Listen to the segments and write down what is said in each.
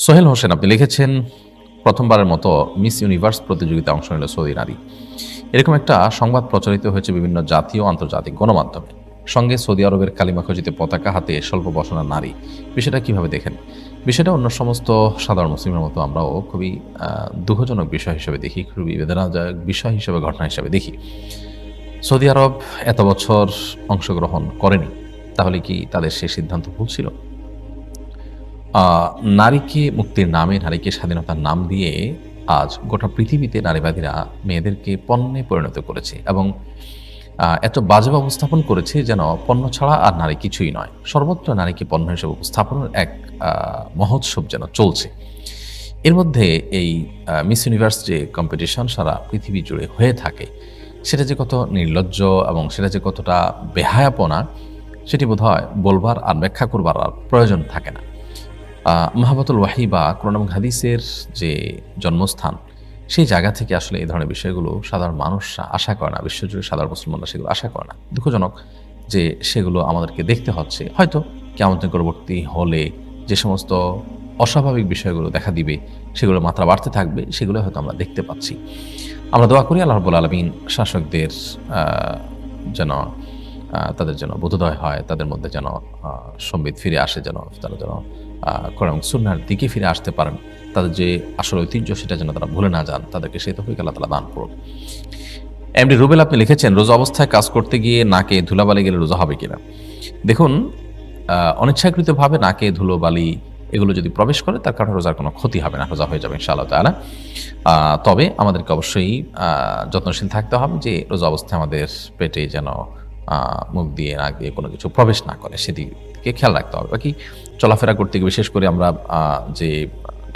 সোহেল হোসেন আপনি লিখেছেন, প্রথমবারের মতো মিস ইউনিভার্স প্রতিযোগিতায় অংশ নিল সৌদি নারী। এরকম একটা সংবাদ প্রচারিত হয়েছে বিভিন্ন জাতীয় ও আন্তর্জাতিক গণমাধ্যমে। সঙ্গে সৌদি আরবের কালিমা খচিত পতাকা হাতে স্বল্প বসনা নারী। বিষয়টা কিভাবে দেখেন? বিষয়টা অন্য সমস্ত সাধারণ মুসলিমের মতো আমরাও খুবই দুঃখজনক বিষয় হিসেবে দেখি, খুবই বেদনাদায়ক বিষয় হিসেবে, ঘটনা হিসেবে দেখি। সৌদি আরব এত বছর অংশগ্রহণ করেনি, তাহলে কি তাদের সেই সিদ্ধান্ত ভুল ছিল? নারীকে মুক্তির নামে, নারীকে স্বাধীনতার নাম দিয়ে আজ গোটা পৃথিবীতে নারীবাদীরা মেয়েদেরকে পণ্যে পরিণত করেছে এবং এত বাজেভাবে উপস্থাপন করেছে যেন পণ্য ছাড়া আর নারী কিছুই নয়। সর্বত্র নারীকে পণ্য হিসেবে উপস্থাপনের এক মহোৎসব যেন চলছে। এর মধ্যে এই মিস ইউনিভার্স যে কম্পিটিশন সারা পৃথিবী জুড়ে হয়ে থাকে, সেটা যে কত নির্লজ্জ এবং সেটা যে কতটা বেহায়াপনা, সেটি বোধহয় বলবার আর ব্যাখ্যা করবার আর প্রয়োজন থাকে না। মাহাবাতুল ওয়াহি বা কোরআন এবং হাদিসের যে জন্মস্থান, সেই জায়গা থেকে আসলে এই ধরনের বিষয়গুলো সাধারণ মানুষরা আশা করে না, বিশ্বজুড়ে সাধারণ মুসলমানরা সেগুলো আশা করে না। দুঃখজনক যে সেগুলো আমাদেরকে দেখতে হচ্ছে। হয়তো কিয়ামত পরবর্তী হলে যে সমস্ত অস্বাভাবিক বিষয়গুলো দেখা দিবে, সেগুলোর মাত্রা বাড়তে থাকবে, সেগুলো হয়তো আমরা দেখতে পাচ্ছি। আমরা দোয়া করি আল্লাহ রাব্বুল আলামিন শাসকদের যেন তাদের যেন বোধোদয় হয়, তাদের মধ্যে যেন সম্বিত ফিরে আসে, যেন তারা যেন কোরআন এবং সুন্নাহর দিকে ফিরে আসতে পারেন। তাদের যে আসল ঐতিহ্য, সেটা যেন তারা ভুলে না যান, তাদেরকে সেই তৌফিক আল্লাহ তাআলা দান করুন। এমডি রুবেল আপনি লিখেছেন, রোজা অবস্থায় কাজ করতে গিয়ে নাকে ধুলাবালি গেলে রোজা হবে কিনা? দেখুন, অনিচ্ছাকৃতভাবে নাকে ধুলোবালি এগুলো যদি প্রবেশ করে, তার কারণে রোজার কোনো ক্ষতি হবে না, রোজা হয়ে যাবে ইনশাআল্লাহ তাআলা। তবে আমাদেরকে অবশ্যই যত্নশীল থাকতে হবে যে রোজা অবস্থায় আমাদের পেটে যেন মুখ দিয়ে, নাক দিয়ে কোনো কিছু প্রবেশ না করে, সেদিকে খেয়াল রাখতে হবে। বাকি চলাফেরা করতে গিয়ে বিশেষ করে আমরা যে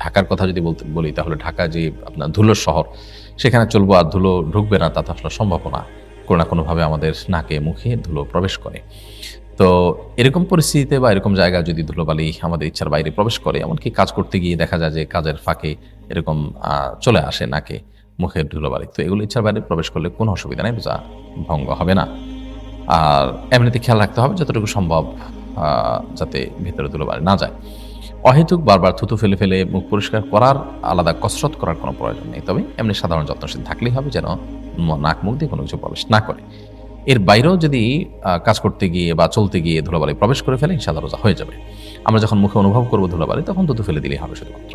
ঢাকার কথা যদি বলি, তাহলে ঢাকা যে আপনার ধুলোর শহর, সেখানে চলবো আর ধুলো ঢুকবে না, তা তো আসলে সম্ভব না। কোনো না কোনোভাবে আমাদের নাকে মুখে ধুলো প্রবেশ করে। তো এরকম পরিস্থিতিতে বা এরকম জায়গায় যদি ধুলোবালি আমাদের ইচ্ছার বাইরে প্রবেশ করে, এমনকি কাজ করতে গিয়ে দেখা যায় যে কাজের ফাঁকে এরকম চলে আসে নাকে মুখের ধুলোবালি, তো এগুলো ইচ্ছার বাইরে প্রবেশ করলে কোনো অসুবিধা নেই, রোজা ভঙ্গ হবে না। আর এমনিতে খেয়াল রাখতে হবে যতটুকু সম্ভব যাতে ভেতরে ধুলোবালি না যায়। অহেতুক বারবার থুতু ফেলে ফেলে মুখ পরিষ্কার করার আলাদা কসরত করার কোনো প্রয়োজন নেই। তবে এমনি সাধারণ যত্নশীল থাকলেই হবে যেন নাক মুখ দিয়ে কোনো কিছু প্রবেশ না করে। এর বাইরেও যদি কাজ করতে গিয়ে বা চলতে গিয়ে ধুলাবালি প্রবেশ করে ফেলে, ইনশাআল্লাহ রোজা হয়ে যাবে। আমরা যখন মুখে অনুভব করব ধুলাবালি, তখন থুতু ফেলে দিলেই হবে শুধুমাত্র।